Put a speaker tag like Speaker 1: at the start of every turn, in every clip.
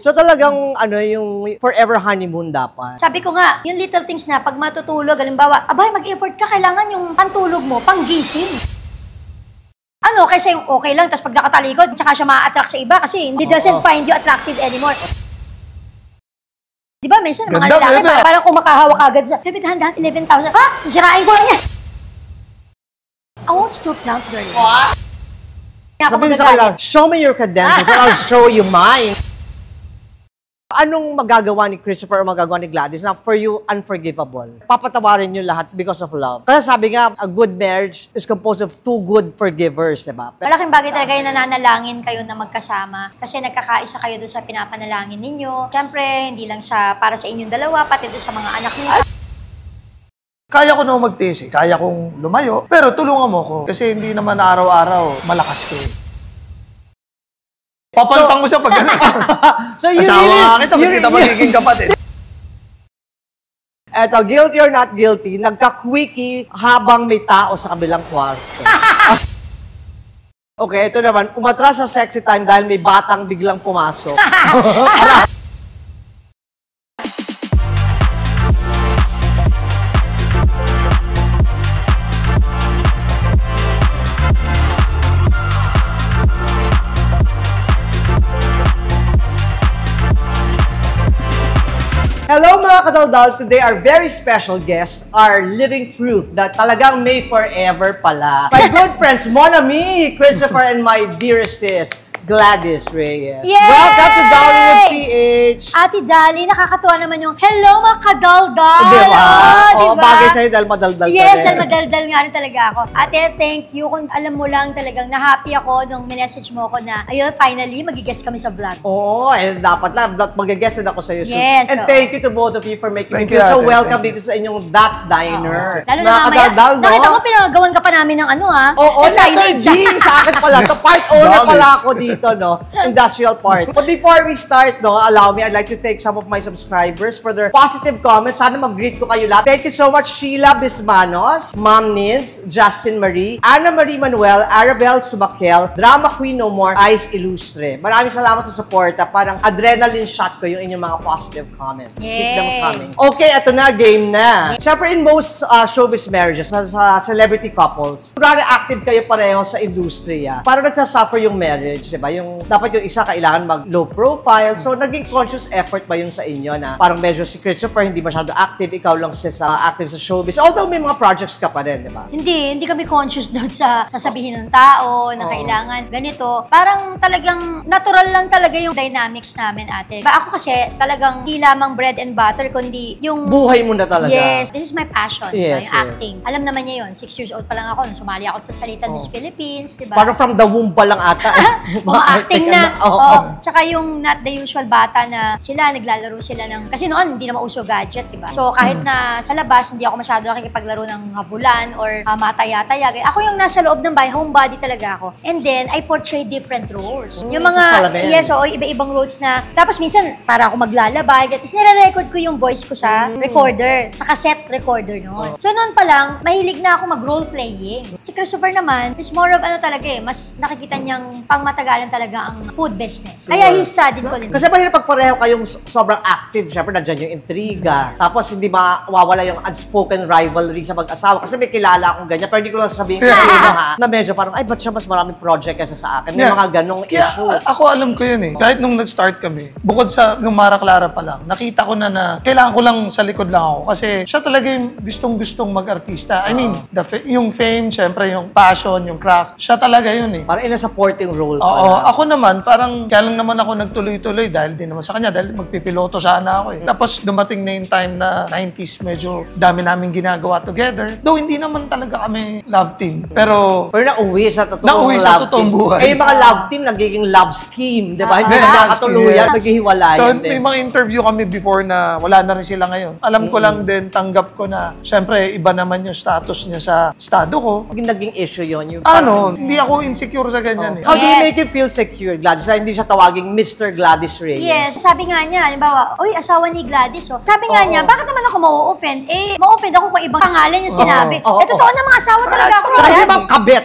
Speaker 1: So talagang, ano, yung forever honeymoon dapat.
Speaker 2: Sabi ko nga, yung little things na pag matutulog, halimbawa, abay, mag-effort ka, kailangan yung pantulog mo, panggising. Ano, kasi okay lang, tapos pag nakatalikod, tsaka siya ma-attract sa iba kasi he doesn't find you attractive anymore. Di ba, minsan mga lalaki, parang kumakahawak agad sa, Bebe, dahan-dahan, 11,000. Ha? Sisirain ko lang yan. I won't stoop down, girl.
Speaker 1: What? Sabihin sa kanila, show me your credentials and I'll show you mine. Anong magagawa ni Christopher o magagawa ni Gladys na for you unforgivable? Papatawarin niyo lahat because of love. Kasi sabi nga, a good marriage is composed of two good forgivers, diba?
Speaker 2: Malaking bagay talaga yung nananalangin kayo na magkasama kasi nagkakaisa kayo doon sa pinapanalangin ninyo. Siyempre, hindi lang siya para sa inyong dalawa, pati doon sa mga anak niyo.
Speaker 3: Kaya ko na magtiis, kaya kong lumayo, pero tulungan mo ko kasi hindi naman araw-araw malakas ko. Papalpang mo siya pag gano'n.
Speaker 1: So you
Speaker 3: asawa nga kita, ba't kita magiging kapatid?
Speaker 1: Eto, guilty or not guilty, nagka-quickie habang may tao sa kabilang kwarto. Okay, ito naman, umatras sa sexy time dahil may batang biglang pumasok. Hello mga kadaldal! Today our very special guests are living proof that talagang may forever pala. My good friends, Mon Ami, Christopher, and my dearest sis, Gladys Reyes.
Speaker 2: Yay!
Speaker 1: Welcome to Dollywood PH!
Speaker 2: Ate Dali, nakakatuwa naman yung, hello mga kadaldal!
Speaker 1: Diba?
Speaker 2: Diba?
Speaker 1: Bagay sa'yo dahil madaldal ka rin.
Speaker 2: Yes, dahil madaldal nga rin talaga ako. Ate, thank you. Kung alam mo lang talagang na-happy ako nung message mo ko na, ayun, finally, mag-guest kami sa vlog.
Speaker 1: Oo, eh, dapat lang. Mag-guest din ako sa'yo.
Speaker 2: Yes.
Speaker 1: And thank you to both of you for making me
Speaker 3: Thank
Speaker 1: feel
Speaker 3: you,
Speaker 1: so
Speaker 3: ate.
Speaker 1: welcome dito sa inyong That's Diner.
Speaker 2: Lalo na mamaya, nakita mo, pinagawan ka pa namin ng ano ha?
Speaker 1: Oo, letter
Speaker 2: signage.
Speaker 1: G sa akin pala. To part owner pala ako dito, no? Industrial part. But before we start, no, allow me, I'd like to thank some of my subscribers for their positive comments. Sana mag-greet ko kayo lahat. Thank you so much, Sheila Bismanos, Ma'am Nins, Justin Marie, Ana Marie Manuel, Arabel Sumakel, Drama Queen No More, Ice Illustre. Maraming salamat sa support. Parang adrenaline shot ko yung inyong mga positive comments. Keep them coming. Okay, eto na, game na. Siyempre, in most showbiz marriages, sa celebrity couples, kunwari active kayo pareho sa industriya. Parang nagsasuffer yung marriage, diba? Yung, dapat yung isa kailangan mag-low profile. So, naging conscious effort ba yun sa inyo na parang medyo si Christopher hindi masyado active, ikaw lang active sa showbiz. Although may mga projects ka pa rin, di ba?
Speaker 2: Hindi kami conscious doon sa sasabihin ng tao na kailangan ganito. Parang talagang natural lang talaga yung dynamics namin, ate. Ba ako kasi talagang hindi lamang bread and butter, kundi yung
Speaker 1: Buhay mo na talaga.
Speaker 2: Yes, this is my passion,
Speaker 1: Yes,
Speaker 2: yung acting. Alam naman niya yun, 6 years old pa lang ako nung sumali ako sa Salitan Miss Philippines, di ba?
Speaker 1: Parang from the womb pa lang ata.
Speaker 2: Acting na.
Speaker 1: Oo.
Speaker 2: Tsaka yung not the usual bata na sila, naglalaro sila ng, kasi noon hindi na mauso gadget, di ba? So kahit na sa labas, hindi ako masyado nakikipaglaro ng habulan or mataya-taya. Ako yung nasa loob ng bahay, homebody talaga ako. And then, I portray different roles. Yung mga, yes, iba-ibang roles na, tapos minsan, para ako maglalabay, tapos nire-record ko yung voice ko sa recorder, sa cassette recorder noon. So noon pa lang, mahilig na ako mag-role playing. Si Christopher naman, is more of ano talaga mas nakikita niyang pangmatagalan talaga ang food business. Kaya he studied ko din.
Speaker 1: Kasi mahirap pag pareho kayong sobrang active, syempre nandiyan yung intriga. Tapos hindi mawawala yung unspoken rivalry sa mag-asawa. Kasi may kilala akong ganyan, pero hindi ko lang sasabihin ko ha, na medyo parang, ay, ba't siya mas maraming project kaysa sa akin? May mga ganong issue.
Speaker 3: Ako alam ko yun eh. Kahit nung nag-start kami, bukod sa nung Mara Clara pa lang, nakita ko na kailangan ko lang sa likod lang ako. Kasi siya talaga yung gustong-gustong mag-artista. I mean, yung fame, syempre yung passion, yung craft, siya talaga yun eh.
Speaker 1: Parang in a supporting role.
Speaker 3: Oo, ako naman, parang kaya lang naman ako nagtuloy-tuloy dahil din naman sa kanya, dahil magpipiloto sana ako eh. Tapos dumating na yung time na 90s, medyo dami namin ginagawa together. Though hindi naman talaga kami love team. Pero
Speaker 1: nauwi sa totoong
Speaker 3: buhay.
Speaker 1: Eh, yung mga love team, nagiging love scheme, di ba? Hindi na nakatuluyan, maghihiwalayan
Speaker 3: so,
Speaker 1: din.
Speaker 3: may mga interview kami before na wala na rin sila ngayon. Alam ko lang din, tanggap ko na, syempre, iba naman yung status niya sa estado ko.
Speaker 1: Naging issue yun.
Speaker 3: Hindi ako insecure sa ganyan eh.
Speaker 1: How do you make him feel secure, Gladys? Na hindi siya tawaging Mr. Gladys Reyes?
Speaker 2: Yes, sabi nga niya, halimbawa, oy, asawa ni Gladys, oh. Sabi nga niya, bakit naman ako ma-offend? Eh, ma-offend ako kung ibang pangalan yung sinabi. Totoo na mga asawa talaga ako.
Speaker 1: Saka hindi bang kabit?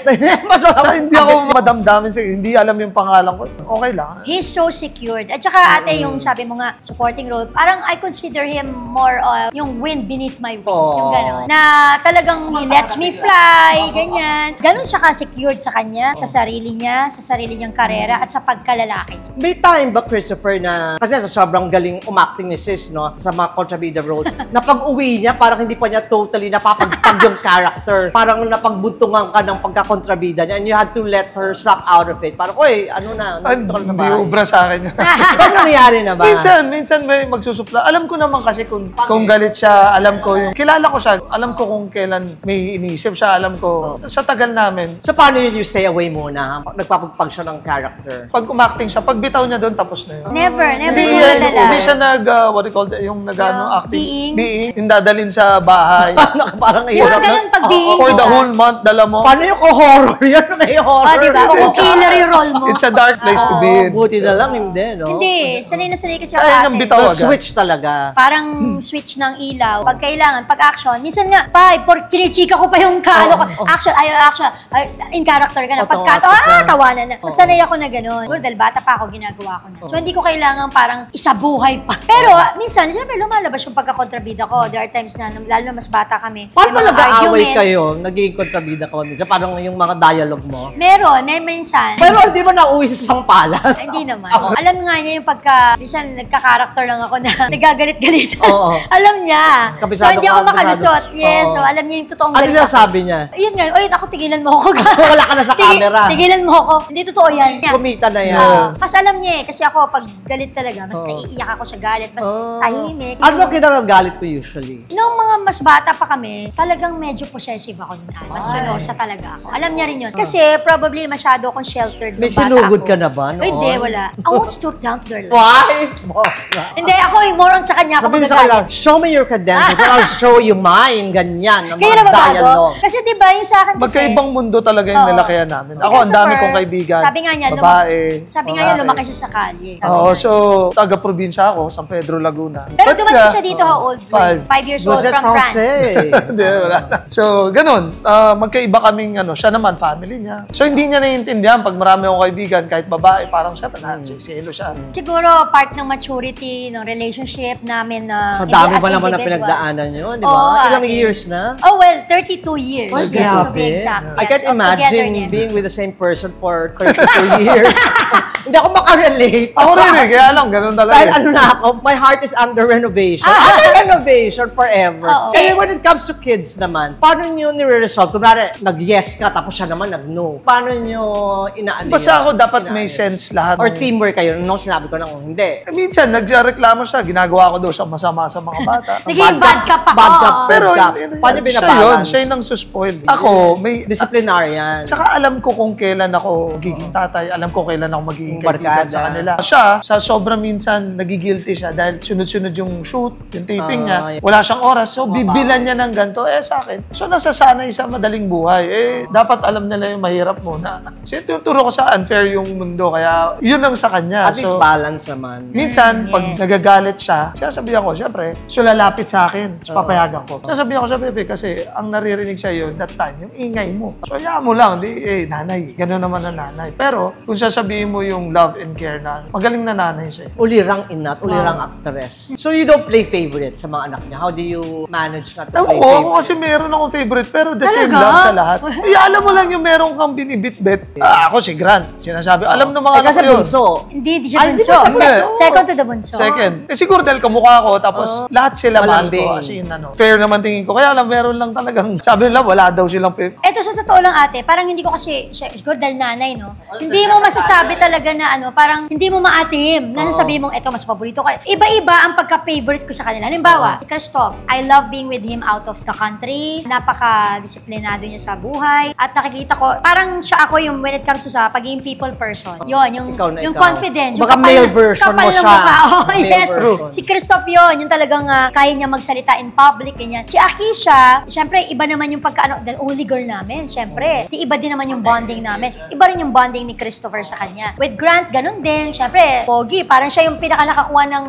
Speaker 1: Mas
Speaker 3: Saka hindi ako madamdamin sa hindi alam yung pangalan ko. Okay lang.
Speaker 2: He's so secured. At saka ate, yung sabi mo nga, supporting role, parang I consider him more of yung wind beneath my wings. Yung gano'n. Na talagang he lets me fly, ganyan. Ganon siya ka-secured sa kanya, sa sarili niya, sa sarili niyang karera, at sa pagkalalaki niya.
Speaker 1: May time ba, Christopher, na kasi sa sobrang galing umacting ni Sis, no, sa mga kontrabida roles, na pag-uwi niya, parang hindi pa niya totally napapagpag yung character. Parang napagbuntungan ka ng pagkakontrabida niya and you had to let her snap out of it. Parang, oy, ano na, nandito ka na sa
Speaker 3: Hindi
Speaker 1: bahay.
Speaker 3: ubra sa akin yun.
Speaker 1: Paano nangyari na ba?
Speaker 3: Minsan may magsusupla. Alam ko naman kasi kung galit siya, alam ko yung, kilala ko siya, alam ko kung kailan may iniisip siya, alam ko, sa tagal namin,
Speaker 1: So, paano yun you stay away muna? Nagpapagpag siya ng character.
Speaker 3: pag umacting siya, pag bitaw niya doon, tapos na yun.
Speaker 2: Never
Speaker 3: Hindi
Speaker 2: nadala.
Speaker 3: siya what do you call that, yung acting.
Speaker 2: Being.
Speaker 3: Yung dadalhin sa bahay.
Speaker 1: Parang
Speaker 2: Di ba
Speaker 1: hirap na.
Speaker 2: ganun pag being
Speaker 3: For the
Speaker 2: ka?
Speaker 3: whole month, dala mo.
Speaker 1: Paano yung horror yan? May horror.
Speaker 2: Oh, di ba? Kung killer yung role mo.
Speaker 3: It's a dark place to be in.
Speaker 1: Buti na lang, hindi, no?
Speaker 2: Hindi, sanay na sanay kasi ako
Speaker 3: Kaya
Speaker 2: ate.
Speaker 3: nang bitaw
Speaker 1: So,
Speaker 3: agad.
Speaker 1: switch talaga.
Speaker 2: Parang switch ng ilaw. Pag kailangan, pag action, minsan nga, kinichika ko pa yung action, action, in character ka na. Pag cut,
Speaker 1: Automatic na.
Speaker 2: tawanan na. Sanay ako na gano'n. Siguro dahil bata pa ako, ginagawa ko na. So, hindi ko kailangan parang isabuhay pa. Pero, minsan, siyempre, lumalabas yung pagkakontrabida ko. There are times na, lalo na mas bata kami.
Speaker 1: Paano
Speaker 2: may mga
Speaker 1: nag-aaway
Speaker 2: arguments.
Speaker 1: kayo? Nagiging kontrabida ka ba minsan? Parang yung mga dialogue mo.
Speaker 2: Meron, may minsan.
Speaker 1: Pero hindi mo nauwi sa sampalan.
Speaker 2: Ay, hindi naman. Alam nga niya yung minsan nagka-character lang ako na nagagalit-galit.
Speaker 1: Oo.
Speaker 2: Alam niya.
Speaker 1: Kabisado
Speaker 2: So, hindi ako
Speaker 1: ka,
Speaker 2: makalusot.
Speaker 1: kabisado.
Speaker 2: Yes,
Speaker 1: Oo.
Speaker 2: so alam niya yung totoong
Speaker 1: Ano
Speaker 2: galit
Speaker 1: siya
Speaker 2: ako.
Speaker 1: sabi niya?
Speaker 2: Yun nga, oy, ako, tigilan mo ako.
Speaker 1: Wala ka na sa camera.
Speaker 2: Tigilan mo ako. Hindi totoo yan.
Speaker 1: Kumita na yan.
Speaker 2: Mas alam niya eh, kasi ako pag galit talaga, mas naiiyak ako sa galit, mas tahimik.
Speaker 1: Ano ang kinagagalit mo usually?
Speaker 2: Noong mga mas bata pa kami, talagang medyo possessive ako nun. Mas sulosa talaga ako. Alam niya rin yun. Kasi probably masyado akong sheltered nung
Speaker 1: May
Speaker 2: bata
Speaker 1: sinugod
Speaker 2: ako.
Speaker 1: ka na ba noon?
Speaker 2: Ay, hindi, wala. I won't stoop down to their level.
Speaker 1: Why?
Speaker 2: Hindi, ako yung more on sa kanya ako
Speaker 1: Sabi mo sa kanila,
Speaker 2: magagalit.
Speaker 1: show me your credentials and I'll show you mine. Ganyan, ang
Speaker 2: Kaya
Speaker 1: mga
Speaker 2: na babago?
Speaker 1: dialogue.
Speaker 2: Kasi diba yung sa akin kasi...
Speaker 3: Magkaibang mundo talaga yung
Speaker 2: Oo.
Speaker 3: nilakihan namin.
Speaker 2: Si
Speaker 3: Ako, ang dami
Speaker 2: Christopher,
Speaker 3: kong kaibigan.
Speaker 2: sabi nga niya,
Speaker 3: babae.
Speaker 2: Sabi nga niya, lumaki siya sa kalye. Sabi
Speaker 3: Oo,
Speaker 2: nga.
Speaker 3: so, taga-probinsya ako, San Pedro, Laguna.
Speaker 2: Pero
Speaker 3: But
Speaker 2: dumating
Speaker 3: yeah,
Speaker 2: siya dito, how old?
Speaker 3: 5.
Speaker 2: 5 years old
Speaker 1: Vous êtes
Speaker 2: from France.
Speaker 1: français.
Speaker 3: Hindi, wala na. So, ganun. Magkaiba kaming, siya naman, family niya. So, hindi niya naiintindihan pag marami akong kaibigan, kahit babae, parang siya, sisilo siya.
Speaker 2: Siguro part ng maturity ng relationship namin na
Speaker 1: Sa dami
Speaker 2: as
Speaker 1: ba naman na
Speaker 2: individuals.
Speaker 1: pinagdaanan nyo, di ba?
Speaker 2: Oo,
Speaker 1: Ilang
Speaker 2: ate.
Speaker 1: years na?
Speaker 2: Oh, well, 32 years.
Speaker 1: Ay,
Speaker 2: Yes, to be
Speaker 1: grabe.
Speaker 2: exact.
Speaker 1: I
Speaker 2: Yes,
Speaker 1: can't
Speaker 2: of
Speaker 1: imagine
Speaker 2: togetherness.
Speaker 1: being with the same person for 32 years. Hindi ako makarelate.
Speaker 3: Ako rin eh, kaya lang, ganun talaga.
Speaker 1: Dahil ano na ako, my heart is under renovation. Under renovation forever.
Speaker 2: Oo.
Speaker 1: And when it comes to kids naman, paano nyo nire-resolve? Kunwari, nag-yes ka, tapos siya naman nag-no. Paano nyo inaano
Speaker 3: Basta
Speaker 1: yun?
Speaker 3: ako dapat may
Speaker 1: Inaayos?
Speaker 3: sense lahat.
Speaker 1: Or
Speaker 3: ng-
Speaker 1: teamwork kayo, nung sinabi ko na hindi.
Speaker 3: Minsan, nagreklamo siya, ginagawa ko daw siya masama sa mga bata.
Speaker 2: Naging bad ka pa.
Speaker 1: Bad ka.
Speaker 2: Oo.
Speaker 3: Pero,
Speaker 1: Paano
Speaker 3: siya yun,
Speaker 1: binabalance?
Speaker 3: siya yung nang suspoil. Ako, may...
Speaker 1: Disciplinarian.
Speaker 3: Tsaka alam ko kung kailan ako magiging tatay, alam ko kailan ako magiging
Speaker 1: Yung
Speaker 3: kaibigan
Speaker 1: barkada.
Speaker 3: sa kanila. Siya, sa sobrang minsan, nagigilty siya dahil sunod-sunod yung shoot, yung taping niya. Wala siyang oras, so bibilan niya ng ganito, sa akin. So nasasanay sa madaling buhay. Dapat alam nila yung mahirap muna. Kasi tuturo ko sa unfair yung mundo, kaya yun ang sa kanya.
Speaker 1: At least balance naman.
Speaker 3: Minsan, pag nagagalit siya, sasabihan ko, syempre, so lalapit sa akin, tapos papayagan ko. Sasabihan ko sa bebe, kasi ang naririnig sa'yo that time, yung ingay mo. So, hayaan mo lang, nanay. Gano'n naman na nanay. Pero, kung sasabihin mo yung love and care na, magaling na nanay siya.
Speaker 1: Ulirang ina at ulirang actress. So you don't play favorite sa mga anak niya? How do you manage not to
Speaker 3: Ewan
Speaker 1: play
Speaker 3: ko, ako
Speaker 1: favorite?
Speaker 3: kasi meron akong favorite, pero the same
Speaker 2: Talaga?
Speaker 3: love sa lahat. Alam mo lang yung meron kang binibit-bit. Ako si Grant, sinasabi. Alam ng mga
Speaker 1: Eh, kasi
Speaker 3: anak ko yun.
Speaker 1: bunso.
Speaker 2: Hindi siya
Speaker 1: Ay, hindi
Speaker 2: bunso.
Speaker 1: ba siya
Speaker 3: bunso?
Speaker 2: Second to the bunso.
Speaker 3: Second. Siguro dahil kamukha ko, tapos lahat sila mahal
Speaker 1: Malambing.
Speaker 3: ko. As in, fair naman tingin ko. Kaya lang, meron lang talagang, sabi nila, wala daw silang
Speaker 2: Eto sa totoo lang ate, parang hindi ko kasi, siguro dahil nanay, no? Hindi mo masasabi talaga na parang hindi mo maatim. Nasasabi mong, eto, mas paborito ko. Iba-iba ang pagka-favorite ko sa kanila. Halimbawa, si Christoph, I love being with him out of the country. Napaka-disiplinado niya sa buhay. At nakikita ko, parang siya ako yung when it comes to sa pagiging people person. Yun, yung
Speaker 1: Ikaw.
Speaker 2: confidence. Yung
Speaker 1: Baka male version
Speaker 2: kapal
Speaker 1: mo
Speaker 2: ng
Speaker 1: siya.
Speaker 2: mukha. Oh,
Speaker 1: Male
Speaker 2: yes.
Speaker 1: version.
Speaker 2: Si Christoph yun, yung talagang kaya niya magsalita in public, ganyan. Si Akisha, syempre, iba naman yung pagkaano, dahil only girl namin, syempre. Di iba din naman yung bonding namin. Iba rin yung bonding ni Christopher sa kanya. With Grant, ganun din. Siyempre, pogi. Parang siya yung pinaka nakakuha ng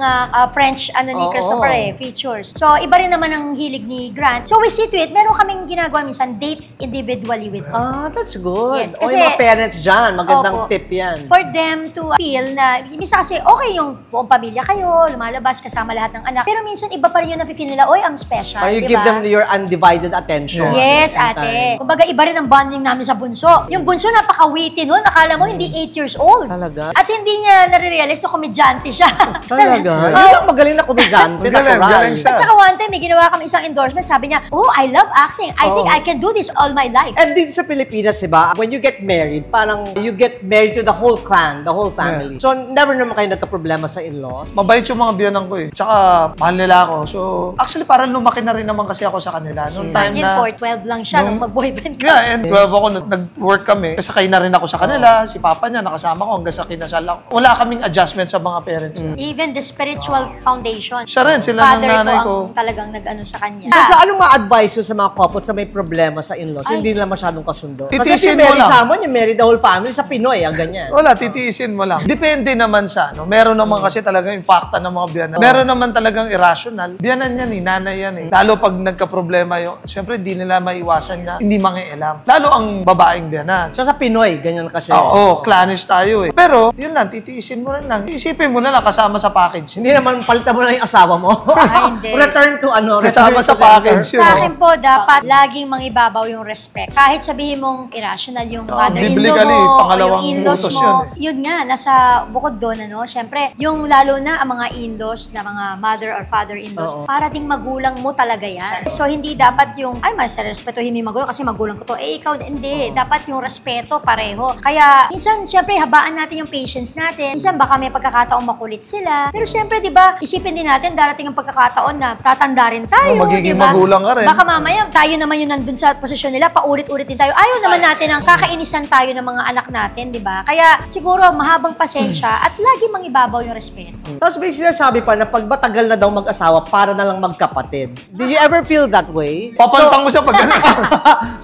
Speaker 2: French ni Christopher features. So, iba rin naman ang hilig ni Grant. So, we see to it, meron kaming ginagawa minsan, date individually with them.
Speaker 1: That's good.
Speaker 2: Yes,
Speaker 1: Yung mga parents dyan, magandang tip yan.
Speaker 2: For them to feel na, minsan kasi, okay yung buong pamilya kayo, lumalabas kasama lahat ng anak. Pero minsan, iba pa rin yung nafe-feel nila, oy, I'm special,
Speaker 1: You give them your undivided attention.
Speaker 2: Yes, ate. Kumbaga, iba rin ang bonding namin sa bunso. Yung bunso, napaka-witty nun. Akala mo, hindi 8 years old.
Speaker 1: Talaga?
Speaker 2: At hindi niya nare-realize na komedyante siya.
Speaker 1: Talaga? Yun ang magaling na komedyante.
Speaker 3: Magaling siya.
Speaker 2: At saka one time, may ginawa kami isang endorsement. Sabi niya, oh, I love acting. I think I can do this all my life.
Speaker 1: And din sa Pilipinas, diba, when you get married, parang you get married to the whole clan, the whole family. So, never naman kayo nagka-problema sa in-laws.
Speaker 3: Mabait yung mga biyanan ko eh. Tsaka, mahal nila ako. So, actually, parang lumaki na rin naman kasi ako sa kanila. Noong time
Speaker 2: Imagine,
Speaker 3: na...
Speaker 2: 12 lang siya nung mag-boyfriend ka.
Speaker 3: Yeah, and 12 ako, nag-work kami. Kasakay na rin ako sa kanila. Si papa niya, nakasama ko hanggang sa kinasal ako. Wala kaming adjustment sa mga parents niya.
Speaker 2: Even the spiritual foundation.
Speaker 3: Siya rin, sila ng nanay ko.
Speaker 2: Father ko ang talagang nag-ano sa kanya.
Speaker 1: So, anong ma-advise yun sa mga couples na may problema sa in-laws? Hindi nila masyadong kasundo. Kasi
Speaker 3: Titiisin
Speaker 1: si
Speaker 3: mo
Speaker 1: Mary
Speaker 3: lang.
Speaker 1: Samon, yung married the whole family sa Pinoy, ganyan.
Speaker 3: Wala, titiisin mo lang. Depende naman sa ano. Meron naman kasi talagang impacta ng mga biyanan. Meron naman talagang irrational. Biyanan yan eh, nanay yan eh. Lalo pag nagka-problema yung, siyempre hindi nila maiwasan na hindi mangialam. Lalo ang babaeng biyanan.
Speaker 1: So, sa Pinoy, ganyan kasi.
Speaker 3: Oo, clannish tayo eh. Pero, yun lang, titiisin mo lang. Isipin mo na lang kasama sa package.
Speaker 1: Hindi naman palitan mo na yung asawa mo.
Speaker 2: Hindi.
Speaker 1: Return to ano,
Speaker 3: Kasama
Speaker 1: return
Speaker 3: sa
Speaker 1: to
Speaker 3: package
Speaker 1: sender.
Speaker 3: yun.
Speaker 2: Sa akin po, dapat laging mangibabaw yung respect. Kahit sabihin mong irrational yung mother-in-law
Speaker 3: biblically,
Speaker 2: mo, o
Speaker 3: pangalawang
Speaker 2: yung in-laws
Speaker 3: utos
Speaker 2: mo.
Speaker 3: yun
Speaker 2: Yun nga, nasa bukod doon, ano, syempre, yung lalo na ang mga in-laws na mga mother or father-in-laws, para ding magulang mo talaga yan. So, hindi dapat yung, ay, mas respetuhin mo yung magulang kasi magulang ko to. Eh, ikaw, hindi. Dapat yung respeto pareho. Kaya, minsan, syempre, habaan natin yung patience natin. Minsan, baka may pagkakataong makulit sila. Pero syempre, di ba, isipin din natin, darating ang pagkakataon na tatanda rin tayo.
Speaker 3: Magiging
Speaker 2: diba?
Speaker 3: magulang ka rin.
Speaker 2: Baka mamaya, tayo naman yung nandun sa posisyon nila, paulit-ulit din tayo. Ayaw naman natin ang kakainisan tayo ng mga anak natin, di ba? Kaya, siguro, mahabang pasensya at lagi mangibabaw yung respeto.
Speaker 1: Tapos may sinasabi pa na pag matagal na daw mag-asawa, para na lang magkapatid. Did you ever feel that way?
Speaker 3: Papalpang mo siya pag gano'n.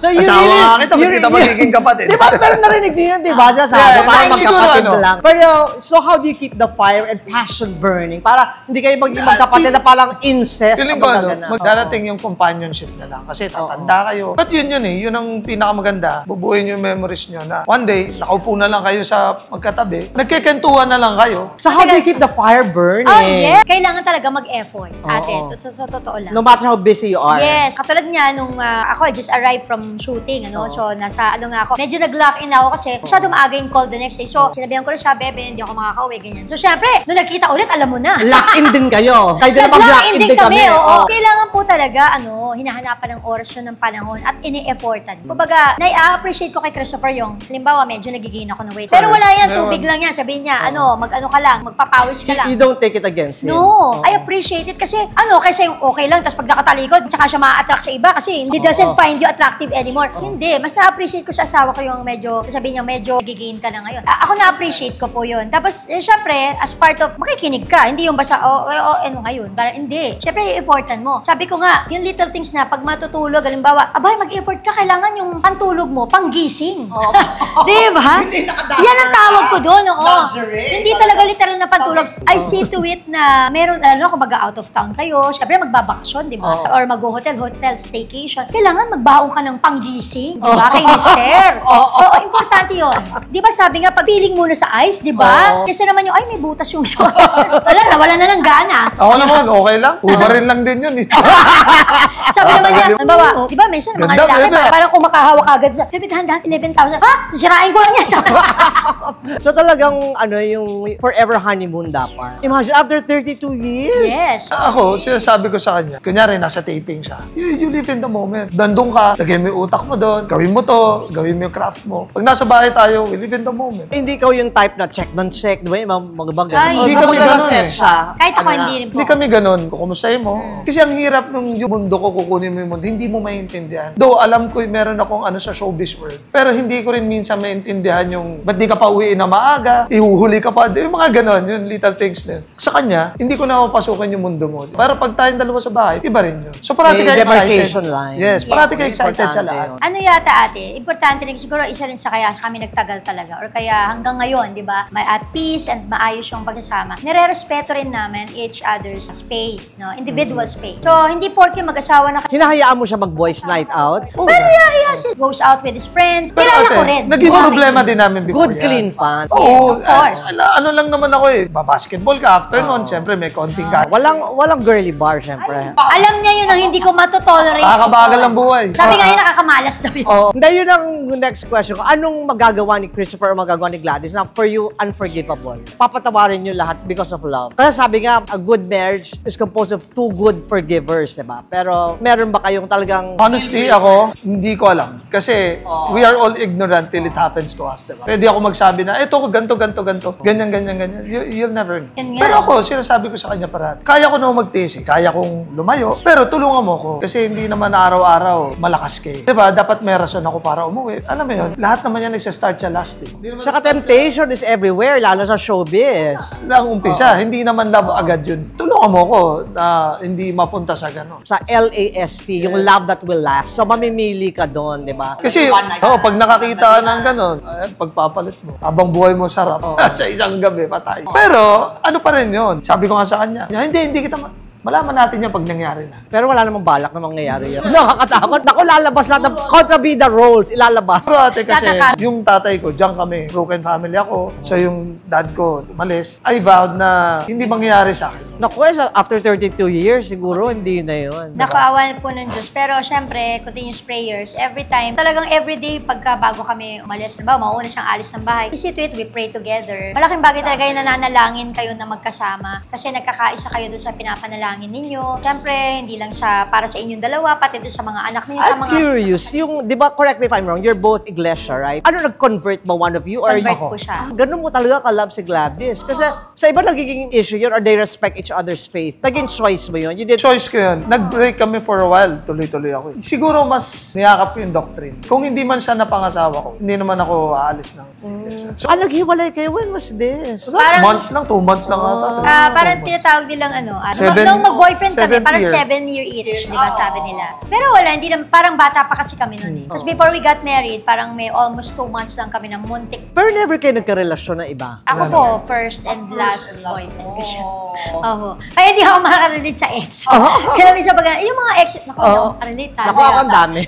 Speaker 1: So you
Speaker 3: Asawa
Speaker 1: really,
Speaker 3: nga kita, ba't kita magiging kapatid?
Speaker 1: Di ba? Pero narinig din yun, di ba? Siya sabi,
Speaker 3: Yeah,
Speaker 1: parang
Speaker 3: siguro
Speaker 1: magkapatid
Speaker 3: ano.
Speaker 1: lang. Pero, so how do you keep the fire and passion burning? Para hindi kayo maging magkapatid na parang incest.
Speaker 3: Feeling ko, magdarating yung companionship na lang. Kasi tatanda kayo. But yun eh. Yun ang pinakamaganda. Bubuuin yung memories nyo na one day, nakaupo na lang kayo sa magkatabi. Nagkikentuhan na lang kayo.
Speaker 1: So how do you keep the fire burning?
Speaker 2: Oh, yes. Kailangan talaga mag-effort, ate. Totoo lang.
Speaker 1: No matter how busy you are.
Speaker 2: Yes. Katulad niya, nung ako, I just arrived from shooting, ano? So, nasa, nga ako. Medyo nag-lock in ako kasi masyado maaga yung call the next day. So, sinabihan ko na siya, bebe, hindi ako makakauwi, ganyan. So, syempre, nung nagkita ulit, alam mo na.
Speaker 1: Lock-in din kayo. Kayo din naman lock-in din kami.
Speaker 2: Oo. Kailangan po talaga, hinahanapan ng oras yun ng panahon at ini-effortan. Kumbaga, nai-appreciate ko kay Christopher yung, halimbawa, medyo nagigain ako ng weight. Pero wala yan, tubig lang yan. Sabihin niya, mag-ano ka lang, magpapawis ka lang.
Speaker 1: You don't take it against him.
Speaker 2: No, I appreciate it kasi kasi yung okay lang, tapos pag nakatalikod, tsaka siya ma-attract sa iba kasi he doesn't find you attractive anymore. Hindi, mas na-appreciate ko sa asawa ko yung medyo, sabihin niya, medyo gigain ka na ngayon. Ako na-appreciate ko po yun. Tapos, syempre, as part of, makikinig ka, hindi yung basta, ano ngayon, parang hindi. Syempre, i-effortan mo. Sabi ko nga, yung little things na, pag matutulog, halimbawa, abay, mag-effort ka, kailangan yung pantulog mo, panggising. Di ba? Yan ang tawag ko doon, Hindi talaga literal na pantulog. I see to it na meron, kumbaga out of town kayo, syempre magbabakasyon, di ba? Or mag-hotel staycation. Kailangan magbaon ka ng panggising, di ba? Kay mister. Oo, importante yun. Di ba sabi nga, pag feeling muna sa ice, di ba? Kasi naman yung, ay, may butas yung short. Wala na ng gana.
Speaker 3: Ako naman, okay lang. Ubarin lang din yun eh.
Speaker 2: Sabi naman niya, halimbawa, di ba, minsan mga
Speaker 3: Ganda,
Speaker 2: lalaki,
Speaker 3: ganda.
Speaker 2: parang kumakahawak agad sa, 11,000. Ha? Sisirain ko lang yan.
Speaker 1: So talagang, yung forever honeymoon dapat. Imagine, after 32 years.
Speaker 2: Yes.
Speaker 3: Ako, sinasabi ko sa kanya, kunyari, nasa taping siya. You live in the moment. Dandong ka, lagay mo yung utak mo doon, gawin mo to, gawin mo yung craft mo. Pag nasa bahay tayo, we live in the moment.
Speaker 1: Hindi ikaw yung type na check ng check, di ba? Yung mga bang
Speaker 2: Ay,
Speaker 1: ganun.
Speaker 3: hindi kami
Speaker 1: Sabi na
Speaker 3: ganun
Speaker 1: set
Speaker 3: eh.
Speaker 1: siya.
Speaker 2: Kahit ako
Speaker 1: Ano na?
Speaker 2: hindi rin po.
Speaker 3: Hindi kami ganun. Kukumustahin mo. Kasi ang hirap nung yung mundo ko kukunin mo yung mundo, hindi mo maintindihan. Though, alam ko meron akong ano sa showbiz world, pero hindi ko rin minsan maintindihan yung, ba't di ka pa uwiin na maaga, ihuhuli ka pa, yung mga ganon, yung little things din. Sa kanya, hindi ko na mapasukan yung mundo mo. Pero pag tayong dalawa sa bahay, iba rin yun. So, parati ka excited.
Speaker 1: Line.
Speaker 3: Yes, parati ka excited sa lahat.
Speaker 2: Ano yata ate, importante rin siguro isa rin sa kaya kami nagtagal talaga or kaya hanggang ngayon, di ba, may at peace and maayos yung pagsasama. Nire-respeto rin namin each other's space, no? Individual space. So, hindi porke mag-asawa na
Speaker 1: Hinahayaan mo siya mag-boys night out?
Speaker 3: Oh,
Speaker 2: pero he goes out with his friends.
Speaker 3: pero
Speaker 2: Kilala ko
Speaker 3: ate,
Speaker 2: rin.
Speaker 3: naging problema din namin before
Speaker 1: Good,
Speaker 3: yan.
Speaker 1: clean fun.
Speaker 3: Oo,
Speaker 2: Yes, of course.
Speaker 3: ano lang naman ako eh. Basketball ka after nun, syempre may konting ka.
Speaker 1: Walang girly bar, syempre.
Speaker 2: Alam niya yun ang hindi ko matotolerate.
Speaker 3: Kakabagal ang buhay.
Speaker 2: Sabi nga yun, nakakamalas daw yun.
Speaker 1: Oh, hindi, yun ang next question ko. Anong magagawa ni Christopher o magagawa ni Gladys na for you unforgivable? Papatawarin niyo lahat because of love. Kasi sabi nga, a good marriage is composed of two good forgivers, diba? Pero meron ba kayong talagang...
Speaker 3: Honestly, ako, hindi ko alam. Kasi we are all ignorant till it happens to us, diba? Pwede ako magsabi na, eto, ganto. Ganyan. You'll never know.
Speaker 2: Yan nga.
Speaker 3: Pero ako, sinasabi ko sa kanya parati, kaya ko na magtiis eh. Kaya kong lumayo. Pero tulungan mo ko. Kasi hindi naman araw-araw malakas ka eh. Diba? Dapat may rason ako para umuwi. Alam mo yun, lahat naman yan nagsa-start sa last eh.
Speaker 1: Saka temptation is everywhere, lalo sa showbiz.
Speaker 3: Lang umpisa, hindi naman love agad yun. Tulungan mo ko na hindi mapunta sa gano'n.
Speaker 1: Sa LAST, yung love that will last. So, mamimili ka doon, di ba?
Speaker 3: Kasi, pag nakakita ka ng gano'n, pagpapalit mo, habang buhay mo sarap, sa isang gabi, patay. Pero, ano pa rin yun? Sabi ko nga sa kanya, hindi kita malaman natin yan pag nangyari na.
Speaker 1: Pero wala namang balak na mangyayari yan. Nakakatakot. Naku, lalabas lahat ng kontrabida roles. Ilalabas.
Speaker 3: Pero ate kasi, yung tatay ko, diyan kami, broken family ako. So yung dad ko, umalis. I vowed na hindi mangyayari sa akin.
Speaker 1: Naku, after 32 years, siguro hindi na yun.
Speaker 2: Nakaawan po ng Diyos. Pero syempre, continuous prayers. Every time, talagang everyday, pagka bago kami umalis, mauna siyang alis ng bahay. We see to it, we pray together. Malaking bagay talaga yung nananalangin kayo na magkasama. Kasi nagkakaisa kayo doon sa pinapanalangin ninyo. Siyempre, hindi lang siya para sa inyong dalawa, pati doon sa mga anak ninyo. Sa
Speaker 1: I'm
Speaker 2: mga
Speaker 1: curious, yung, di ba, correct me if I'm wrong, you're both iglesia, right? Ano, nag-convert ba one of you? Or
Speaker 2: Convert
Speaker 1: ako?
Speaker 2: ko siya.
Speaker 1: Ganun mo talaga ka-love si Gladys. Kasi sa iba nagiging issue yun or they respect each other's faith. Naging choice mo yun. You did...
Speaker 3: Choice ko yun. Nag-break kami for a while. Tuloy-tuloy ako. Siguro mas niyakap ko yung doctrine. Kung hindi man siya napangasawa ko, hindi naman ako aalis ng iglesia. So,
Speaker 1: naghiwalay kayo? When was this?
Speaker 2: Parang-
Speaker 3: months lang, 2 months lang ata.
Speaker 2: parang tinatawag nilang
Speaker 3: Seven-
Speaker 2: nung mag-boyfriend kami,
Speaker 3: seventh
Speaker 2: parang
Speaker 3: year.
Speaker 2: 7-year each, di ba sabi nila. Pero wala, hindi naman, parang bata pa kasi kami noon eh. Tapos before we got married, parang may almost 2 months lang kami ng muntik.
Speaker 1: Pero never kayo nagkarelasyon na iba?
Speaker 2: Ako po, first and last boyfriend ko siya. Oo. Kaya hindi ako makarelate sa ex. Kaya minsan pag, yung mga ex, naku, hindi ako makarelate.
Speaker 1: Naku, ako ang dami.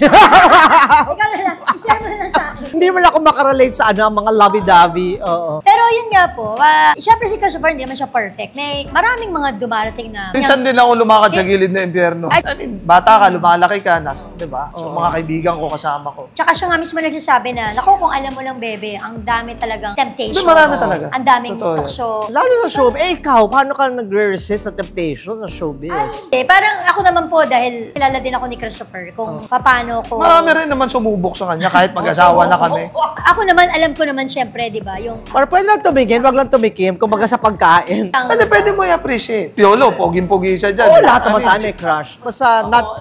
Speaker 2: Ikaw na lang, i-share mo na lang sa akin.
Speaker 1: Hindi naman ako makarelate sa ano, mga lovey-dovey. Oo.
Speaker 2: Pero yun nga po, syempre si Christopher hindi naman siya perfect. May maraming mga dumarating na...
Speaker 3: Minsan din ako lumakad sa gilid ng impyerno.
Speaker 2: Ay-
Speaker 3: I mean, bata ka, lumalaki ka, nasa, di ba? So, mga kaibigan ko, kasama ko.
Speaker 2: Tsaka siya nga mismo nagsasabi na, naku, kung alam mo lang, bebe, ang dami talagang temptation.
Speaker 3: Hindi, marami talaga.
Speaker 2: Ang daming
Speaker 3: Totoo yan.
Speaker 2: tukso.
Speaker 1: Lalo sa showbiz. Ikaw, paano ka nagre-resist sa temptation sa showbiz?
Speaker 2: Parang ako naman po, dahil kilala din ako ni Christopher, kung paano ko...
Speaker 3: Marami rin naman sumubok sa kanya kahit mag-asawa na kami.
Speaker 2: Ako naman, alam ko naman syempre, di ba, yung...
Speaker 1: Or pwede lang tumigin, wag lang tumikim, kumbaga sa pagkain.
Speaker 3: Pwede mo i-appreciate. Piolo, poging-pogi siya dyan.
Speaker 1: Oo,
Speaker 3: eh.
Speaker 1: lahat naman
Speaker 3: I mean,
Speaker 1: tayo may crush. Basta,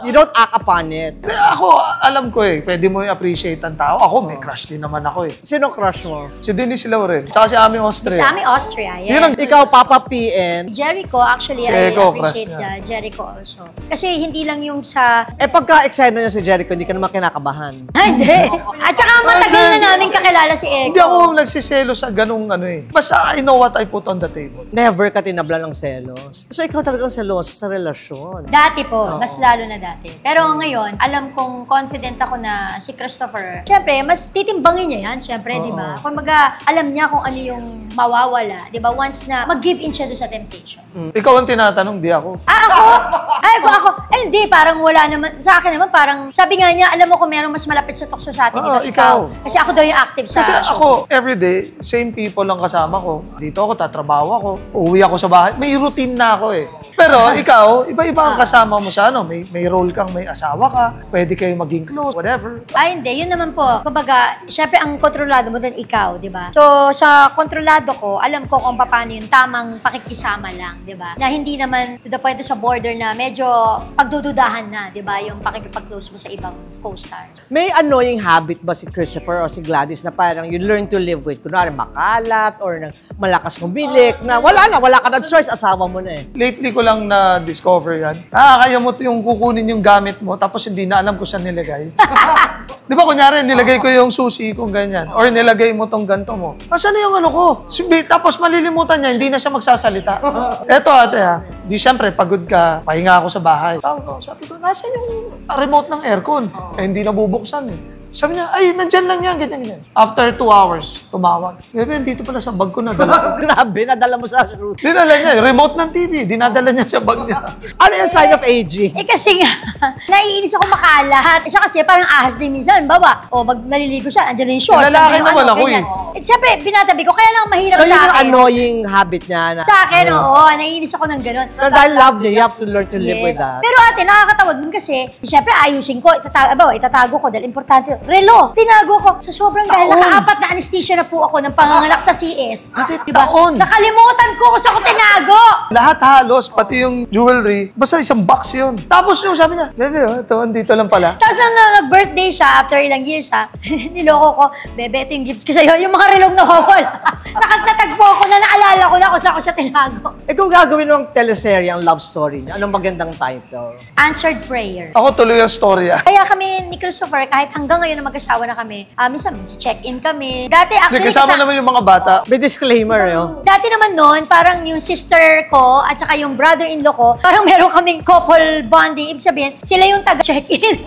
Speaker 1: you don't act upon it.
Speaker 3: Ako, alam ko eh, pwede mo i-appreciate ang tao. Ako, may crush din naman ako eh.
Speaker 1: Sinong crush mo?
Speaker 3: Si Denise Laurel, tsaka si Ami Austria.
Speaker 2: Sa amin, Austria, yes.
Speaker 3: Yun ang-
Speaker 1: Ikaw, Papa PN.
Speaker 2: Jericho, actually,
Speaker 3: Si
Speaker 2: I
Speaker 3: Echo,
Speaker 2: appreciate
Speaker 3: crush niya.
Speaker 2: Jericho also. Kasi hindi lang yung sa...
Speaker 1: Pagka-eksena niya si Jericho, hindi ka naman kinakabahan.
Speaker 2: Hindi. At saka matagal na namin kakilala si Echo.
Speaker 3: Hindi ako nagsiselo sa ganung ano eh. Basta I know what I put on the table.
Speaker 1: Never ka tinabla ng selos. So, ikaw talagang seloso sa relasyon.
Speaker 2: Dati po, mas lalo na dati. Pero ngayon, alam kong confident ako na si Christopher, syempre, mas titimbangin niya yan, syempre, di ba? Kung alam niya kung ano yung mawawala, di ba? Once na mag-give in siya doon sa temptation.
Speaker 3: Ikaw ang tinatanong, di ako.
Speaker 2: Ako? Kung ako, hindi, parang wala naman. Sa akin naman, parang, sabi nga niya, alam mo kung merong mas malapit sa tukso sa atin, di ba?
Speaker 3: ikaw.
Speaker 2: Kasi ako daw yung active sa
Speaker 3: Kasi
Speaker 2: show.
Speaker 3: ako, everyday, same people lang kasama ko. Dito ako, tatrabaho ako, uuwi ako sa bahay. May routine na ako eh. Pero ikaw, iba-iba ang kasama mo sa ano, may role kang may asawa ka, pwede kayo maging close, whatever.
Speaker 2: Ay, hindi. Yun naman po. Kumbaga, syempre, ang kontrolado mo doon ikaw, di ba? So, sa kontrolado ko, alam ko kung paano yung tamang pakikisama lang, di ba? Na hindi naman to the point sa border na medyo pagdududahan na, di ba? Yung pakikipag-close mo sa ibang co-star.
Speaker 1: May annoying habit ba si Christopher o si Gladys na parang you learn to live with? Kunwari, makalat or malakas humilik na wala ka na choice, asawa mo na eh.
Speaker 3: Lately ko lang na-discover yan. Kaya mo yung kukunin yung gamit mo tapos hindi na alam kung saan nilagay. Di ba, kunyari, nilagay ko yung susi kung ganyan. Or nilagay mo tong ganto mo. Asan na yung ano ko? Tapos malilimutan niya, hindi na siya magsasalita. Eto ate ha, di syempre, pagod ka, pahinga ako sa bahay. Tawag ko, sabi ko, nasa yung remote ng aircon? Eh, hindi nabubuksan eh. Sabi niya, ay, nandyan lang yan, ganyan. After 2 hours, tumawag. Bebe, dito pala sa bag ko nadala.
Speaker 1: Grabe, nadala mo sa shoot.
Speaker 3: Dinala niya, remote ng TV, dinadala niya sa bag niya.
Speaker 1: Ano yung sign of aging?
Speaker 2: Eh kasi nga, naiinis ako makalat. Siya kasi parang ahas din minsan. Bawa, naliligo siya, andyan yung shorts.
Speaker 3: Lalaki naman ako
Speaker 2: ganyan. Eh, siyempre, binatabi ko. Kaya lang mahirap
Speaker 1: So,
Speaker 2: sa
Speaker 1: yun yung
Speaker 2: akin.
Speaker 1: annoying habit niya na...
Speaker 2: Sa akin, oo. Naiinis ako ng gano'n.
Speaker 1: Pero dahil love niya, you have to learn to live with that.
Speaker 2: Pero ate, nakakatawa dun kasi, siyempre, ayusin ko, itatago ko dahil importante. Relo, tinago ko. Sa sobrang dahil naka-4 na anesthesia na po ako ng panganganak sa CS. Diba?
Speaker 3: Taon.
Speaker 2: Nakalimutan ko kung saan ko tinago.
Speaker 3: Lahat halos, pati yung jewelry, basta isang box yun. Tapos yung sabi niya, bebe, ito, andito lang pala.
Speaker 2: Tapos nung nag-birthday siya, after ilang years niloko ko, bebe, ito yung gift ko sa'yo, yung mga relong nawawala. Nakagtatagpo ako na naalala ko na kung saan ko siya tinago.
Speaker 1: Eh kung gagawin mo ang teleserye, ang love story niya, anong magandang title?
Speaker 2: Answered prayer.
Speaker 3: Ako tuloy ang storya.
Speaker 2: Kaya kami ni Christopher, kahit hanggang ngayon na mag-asawa na kami, minsan check-in kami. Dati actually,
Speaker 3: Kasama naman yung mga bata.
Speaker 1: May disclaimer, yo.
Speaker 2: Dati naman noon, parang yung sister ko at saka yung brother-in-law ko, parang meron kaming couple bonding. Ibig sabihin, sila yung taga-check-in.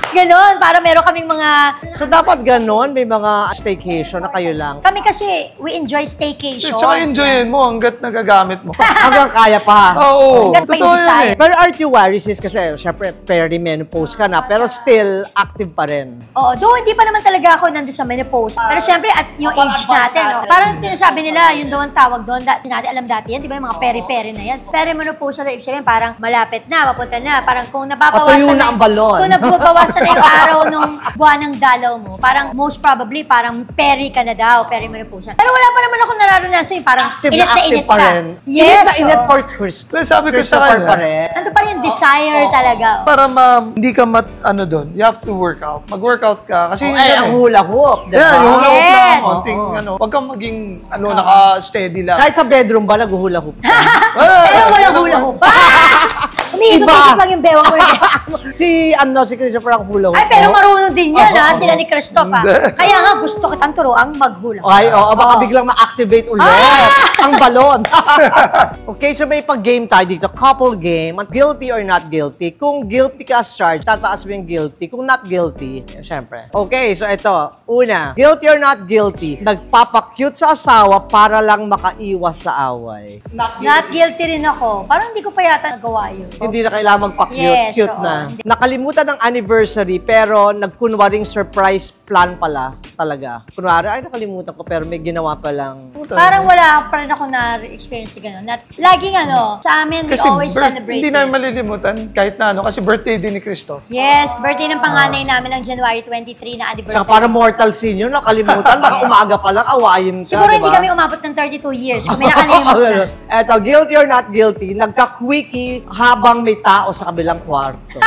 Speaker 2: Ganon, parang meron kaming mga...
Speaker 1: So dapat ganon, may mga staycation na kayo lang.
Speaker 2: Kami kasi, we enjoy staycation.
Speaker 3: Tsaka enjoyin mo hanggat nagagamit mo.
Speaker 1: Hanggang kaya pa.
Speaker 3: Oo,
Speaker 2: Hanggat may
Speaker 3: totoo yan
Speaker 2: desire.
Speaker 3: eh.
Speaker 1: Pero aren't you worried sis? Kasi syempre, perimenopause ka na, pero still active pa rin.
Speaker 2: Oo, though hindi pa naman talaga ako nandun sa menopause. Pero syempre, at yung age natin, parang tinasabi nila, yun daw ang tawag doon. Natin alam dati yan, di ba yung mga peri-peri na yan. Perimenopause na ibig sabihin, parang malapit na, papunta na. Parang kung
Speaker 1: Patuyo
Speaker 2: nababawasan
Speaker 1: na ang balon.
Speaker 2: Kung nababawasan na yung araw nung buwan ng dalaw mo, parang most probably, parang peri ka na daw, perimenopause. Pero wala pa naman ako nararanasan yung parang
Speaker 1: Active
Speaker 2: init
Speaker 1: na
Speaker 2: na
Speaker 1: active
Speaker 2: init
Speaker 1: pa
Speaker 2: ka.
Speaker 1: rin.
Speaker 2: Yes,
Speaker 1: Init na init
Speaker 2: oo.
Speaker 1: for Christopher.
Speaker 3: Pero sabi ko sa
Speaker 1: Christopher pa
Speaker 3: kanya,
Speaker 1: rin.
Speaker 2: Nandun pa rin yung desire talaga.
Speaker 3: para hindi ka doon, you have to work out. Mag-workout ka. Kasi
Speaker 1: Ay, ang hula hoop, diba?
Speaker 3: yeah, yung hula hoop lang.
Speaker 2: Yes.
Speaker 3: Konting, wag kang maging, naka-steady lang.
Speaker 1: Kahit sa bedroom ba, nag-hula hoop ka?
Speaker 2: Pero walang hula hoop. Umiikot-ikot lang yung bewang mo.
Speaker 1: si Christopher ang hula hoop.
Speaker 2: Ay, pero marunong din yan, sila ni Christoph,
Speaker 3: Hindi.
Speaker 2: Kaya nga, gusto kitang turuang maghula.
Speaker 1: Ay, baka biglang ma-activate ulit ang balon. Okay, so may pag-game tayo dito. Couple game. Guilty or not guilty. Kung guilty ka as charged, tataas mo yung guilty. Kung not guilty, syempre. Okay, so ito. Una, guilty or not guilty. Nagpapakute sa asawa para lang makaiwas sa away.
Speaker 2: Not guilty rin ako. Parang hindi ko pa yata nagawa yun.
Speaker 1: Hindi na kailangan magpa-cute.
Speaker 2: Yes,
Speaker 1: Cute
Speaker 2: oo.
Speaker 1: na. Nakalimutan ng anniversary pero nagkunwaring surprise plan pala talaga. Kunwari, ay nakalimutan ko pero may ginawa pa lang.
Speaker 2: Parang wala pa rin ako na-experience si gano'n. Laging sa amin, we
Speaker 3: Kasi
Speaker 2: always celebrate
Speaker 3: hindi
Speaker 2: it.
Speaker 3: namin malilimutan kahit na kasi birthday din ni Christoph.
Speaker 2: Yes, birthday ng panganay namin ng January 23 na anniversary.
Speaker 1: Tsaka para mortal sin yun, nakalimutan. Baka umaga pa lang, awayin ka,
Speaker 2: Siguro
Speaker 1: di
Speaker 2: hindi
Speaker 1: ba?
Speaker 2: kami umabot ng 32 years. Kung may nakalimutan.
Speaker 1: Eto, guilty or not guilty, nagka-quickie habang may tao sa kabilang kwarto.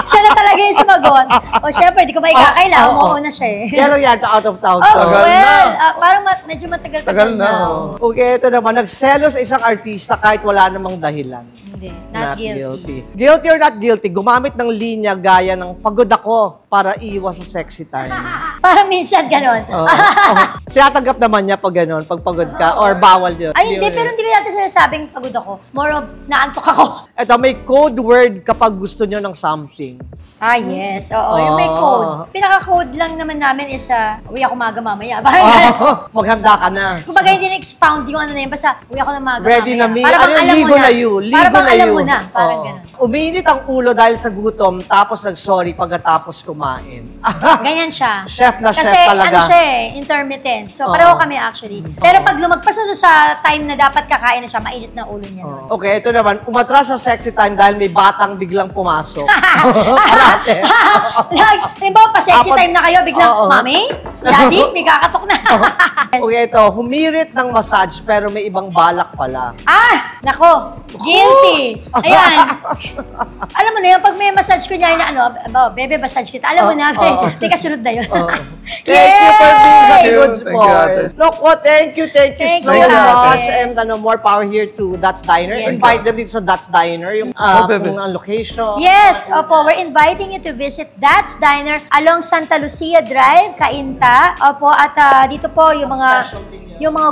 Speaker 2: Siya na talaga yung sumagot. O syempre, di ko maikakaila. Umuuna siya eh.
Speaker 1: Kaya lang yan, out of town.
Speaker 2: Oh,
Speaker 3: Tagal
Speaker 2: well,
Speaker 3: na.
Speaker 2: parang medyo matagal-tagal
Speaker 3: Tagal na.
Speaker 1: Okay, ito naman, nagselos sa isang artista kahit wala namang dahilan.
Speaker 2: Hindi, not guilty.
Speaker 1: Guilty or not guilty, gumamit ng linya gaya ng pagod ako para iwas sa sexy time.
Speaker 2: Parang minsan ganon.
Speaker 1: Tinatanggap naman niya pag gano'n, pag pagod ka, or bawal yun.
Speaker 2: Ay, hindi, pero hindi ko yata sinasabing pagod ako. More of, naantok ako.
Speaker 1: Ito, may code word kapag gusto nyo ng something.
Speaker 2: Ah, yes. Oo, yung may code. Pinaka-code lang naman namin is, uwi ako maga mamaya. Parang
Speaker 1: Maghanda ka na.
Speaker 2: kumbaga hindi na-expound yung ano na yun. Basta, uwi ako na maga
Speaker 1: Ready na
Speaker 2: mamaya.
Speaker 1: me.
Speaker 2: Para bang
Speaker 1: Ano,
Speaker 2: alam
Speaker 1: ligo
Speaker 2: mo
Speaker 1: na you.
Speaker 2: Para
Speaker 1: Ligo
Speaker 2: bang
Speaker 1: na
Speaker 2: alam
Speaker 1: you.
Speaker 2: mo na. Parang
Speaker 1: Oo.
Speaker 2: ganon.
Speaker 1: Uminit ang ulo dahil sa gutom, tapos nag-sorry pagkatapos kumain.
Speaker 2: Ganyan siya.
Speaker 1: Chef chef na chef
Speaker 2: Kasi
Speaker 1: talaga.
Speaker 2: ano siya intermittent. So, pareho kami actually. Pero pag lumagpas na doon sa time na dapat kakain na siya, mainit na ulo niya.
Speaker 1: Okay, ito naman. Umatras sa sexy time dahil may batang biglang pumasok. Parate.
Speaker 2: Halimbawa, pa-sexy time na kayo, biglang,
Speaker 1: Oo.
Speaker 2: Mami, Daddy, may kakatok na.
Speaker 1: Okay, ito. Humirit ng massage pero may ibang balak pala.
Speaker 2: Nako, guilty. Ayan. Alam mo na yun, pag may massage ko niya na bebe, massage kita. Alam mo na, may kasunod na yun.
Speaker 1: Thank you for being such a
Speaker 3: Yay!
Speaker 1: good
Speaker 3: Thank you,
Speaker 1: sport.
Speaker 3: ate.
Speaker 1: Loco, thank you
Speaker 2: Thank
Speaker 1: so
Speaker 2: you,
Speaker 1: much.
Speaker 2: ate.
Speaker 1: And more power here to That's Diner.
Speaker 2: Yes,
Speaker 1: Invite them dito sa That's Diner, yung
Speaker 3: Bebe.
Speaker 1: kung ang location.
Speaker 2: Yes, opo, we're inviting you to visit That's Diner along Santa Lucia Drive, Cainta. Opo, at dito po yung mga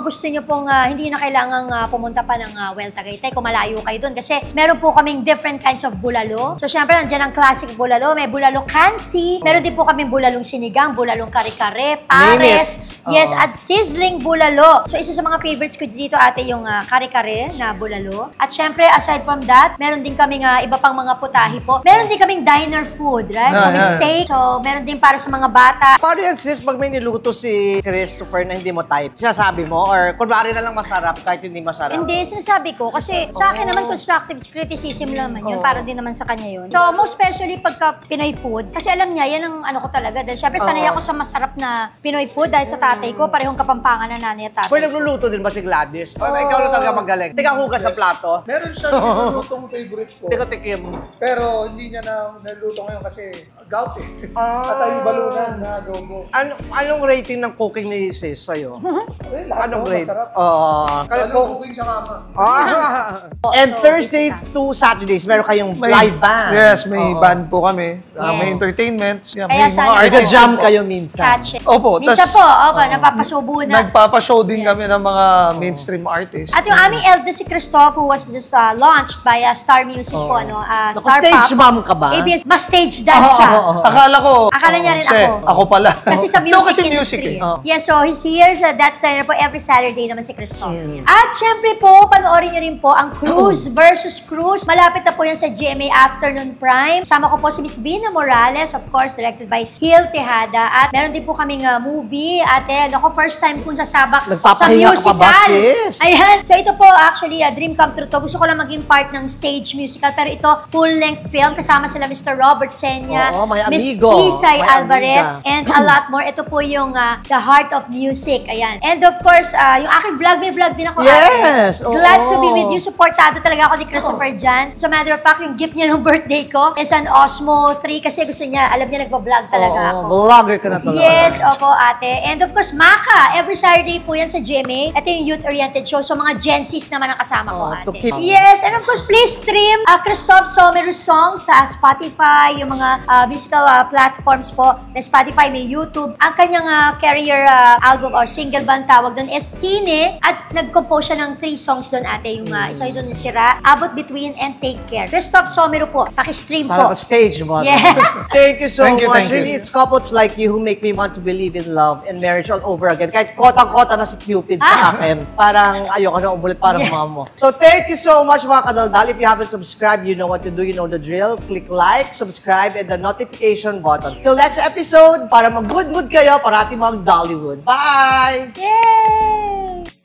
Speaker 2: gusto nyo pong hindi na kailangang pumunta pa ng Well Tagaytay kung malayo kayo doon. Kasi meron po kaming different kinds of bulalo. So, syempre, nandiyan ang classic bulalo. May bulalo kansi. Meron din po kaming bulalong sinigang, bulalong kare-kare, pares. Yes, at sizzling bulalo. So, isa sa mga favorites ko dito, ate, yung kare-kare na bulalo. At syempre, aside from that, meron din kaming iba pang mga putahe po. Meron din kaming diner food, right? So, may steak. So, meron din para sa mga bata.
Speaker 1: Paano yan, sis, pag may niluto si Christopher na hindi mo type, sinasabi mo? Or kunwari na lang masarap kahit hindi masarap?
Speaker 2: Hindi, sinasabi ko. Kasi sa akin naman, constructive criticism naman yun. Para din naman sa kanya yun. So, most especially pagka Pinoy food, kasi alam niya, yan ang ano ko talaga. Dahil syempre, sanay ako sa masarap na Pinoy food dahil sa tatay ko. Parehong kapampangan na nanay at tatay.
Speaker 1: Pero nagluluto din ba si Gladys? O ikaw na talaga magaling? Tika hugas sa plato.
Speaker 3: Meron siya nilulutong favorite ko.
Speaker 1: Tika tikim.
Speaker 3: Pero hindi niya na naluto ngayon kasi gout eh. At ay balunan na adobo.
Speaker 1: Anong rating ng cooking ni sis sa'yo?
Speaker 3: Lahat
Speaker 1: Anong
Speaker 3: naman
Speaker 1: grade?
Speaker 3: masarap.
Speaker 1: Kaya
Speaker 3: Anong cooking sa kama?
Speaker 1: And Thursday to Saturdays, meron kayong live band.
Speaker 3: Yes, may band po kami. May entertainment. Yeah,
Speaker 2: Kaya
Speaker 3: may
Speaker 2: sana-
Speaker 3: mga artists
Speaker 1: Nag-jam
Speaker 3: po.
Speaker 1: kayo minsan.
Speaker 2: Catch it.
Speaker 3: Opo,
Speaker 2: Minsan
Speaker 3: tas-
Speaker 2: po, napapasubo na.
Speaker 3: Nagpapashow din kami ng mga mainstream artists.
Speaker 2: At yung aming eldest si Christoph, who was just launched by Star Music po, Star
Speaker 1: Stage
Speaker 2: Pop.
Speaker 1: mom ka ba?
Speaker 2: ABS, mas stage dance siya.
Speaker 3: Akala ko,
Speaker 2: Akala niya rin
Speaker 3: kasi
Speaker 2: ako.
Speaker 3: pala.
Speaker 2: Kasi sa music
Speaker 3: No, kasi
Speaker 2: industry.
Speaker 3: music eh.
Speaker 2: Yeah, so he's here sa That's Diner po every Saturday naman si Christoph. At syempre po, panoorin niyo rin po ang Cruise versus Cruise. Malapit na po yan sa GMA Afternoon Prime. Sama ko po si Miss Vina Morales, of course, directed by Hil Tejada. At meron din po kaming movie. Ate, first time kong sasabak sa
Speaker 1: Nagpapahinga ka pa ba,
Speaker 2: musical.
Speaker 1: sis?
Speaker 2: Ayan. So ito po, actually, dream come true to. Gusto ko lang maging part ng stage musical. Pero ito, full-length film. Kasama sila Mr. Robert Senya,
Speaker 1: Oo, may
Speaker 2: Miss
Speaker 1: amigo.
Speaker 2: Isay
Speaker 1: May
Speaker 2: Alvarez,
Speaker 1: amiga.
Speaker 2: and a lot more. Ito po yung The Heart of Music. Ayan. And of course, yung aking vlog, may vlog din ako.
Speaker 1: Yes!
Speaker 2: Ate. Glad to be
Speaker 1: Oo.
Speaker 2: with you. Supportado talaga ako ni Christopher Jan. So matter of fact, yung gift niya ng birthday ko is an Osmo 3 kasi gusto niya, alam niya nagpa-vlog talaga ako.
Speaker 1: Vlogger ka na talaga.
Speaker 2: Yes, opo ate. And of course, Maka. Every Saturday po yan sa GMA. Ito yung youth-oriented show. So mga Gen Zs naman ang kasama ko
Speaker 1: To
Speaker 2: ate.
Speaker 1: keep-
Speaker 2: Yes, and of course, please stream Christoph Someru's songs sa Spotify, yung mga musical platforms po. May Spotify, may YouTube. Ang kanyang career album or single band tawag doon is Sine. At nag-compose siya ng 3 songs doon ate. Yung isa doon yung Sira, Abot Between, and Take Care. Christoph Someru po. Pakistream po.
Speaker 1: Parang stage mo.
Speaker 2: Yeah.
Speaker 1: Thank you so
Speaker 3: Thank you,
Speaker 1: much.
Speaker 3: thank you.
Speaker 1: Really, it's couples like you who make me want to believe in love and marriage all over again. Kahit kotang-kota na si Cupid sa akin. Parang ayoko na umulit parang mama mo. So thank you so much mga kadaldal. If you haven't subscribed, you know what to do. You know the drill. Click like, subscribe, and the notification button. Till next episode, para mag-good mood kayo, parati mag-Dollywood. Bye!
Speaker 2: Yay!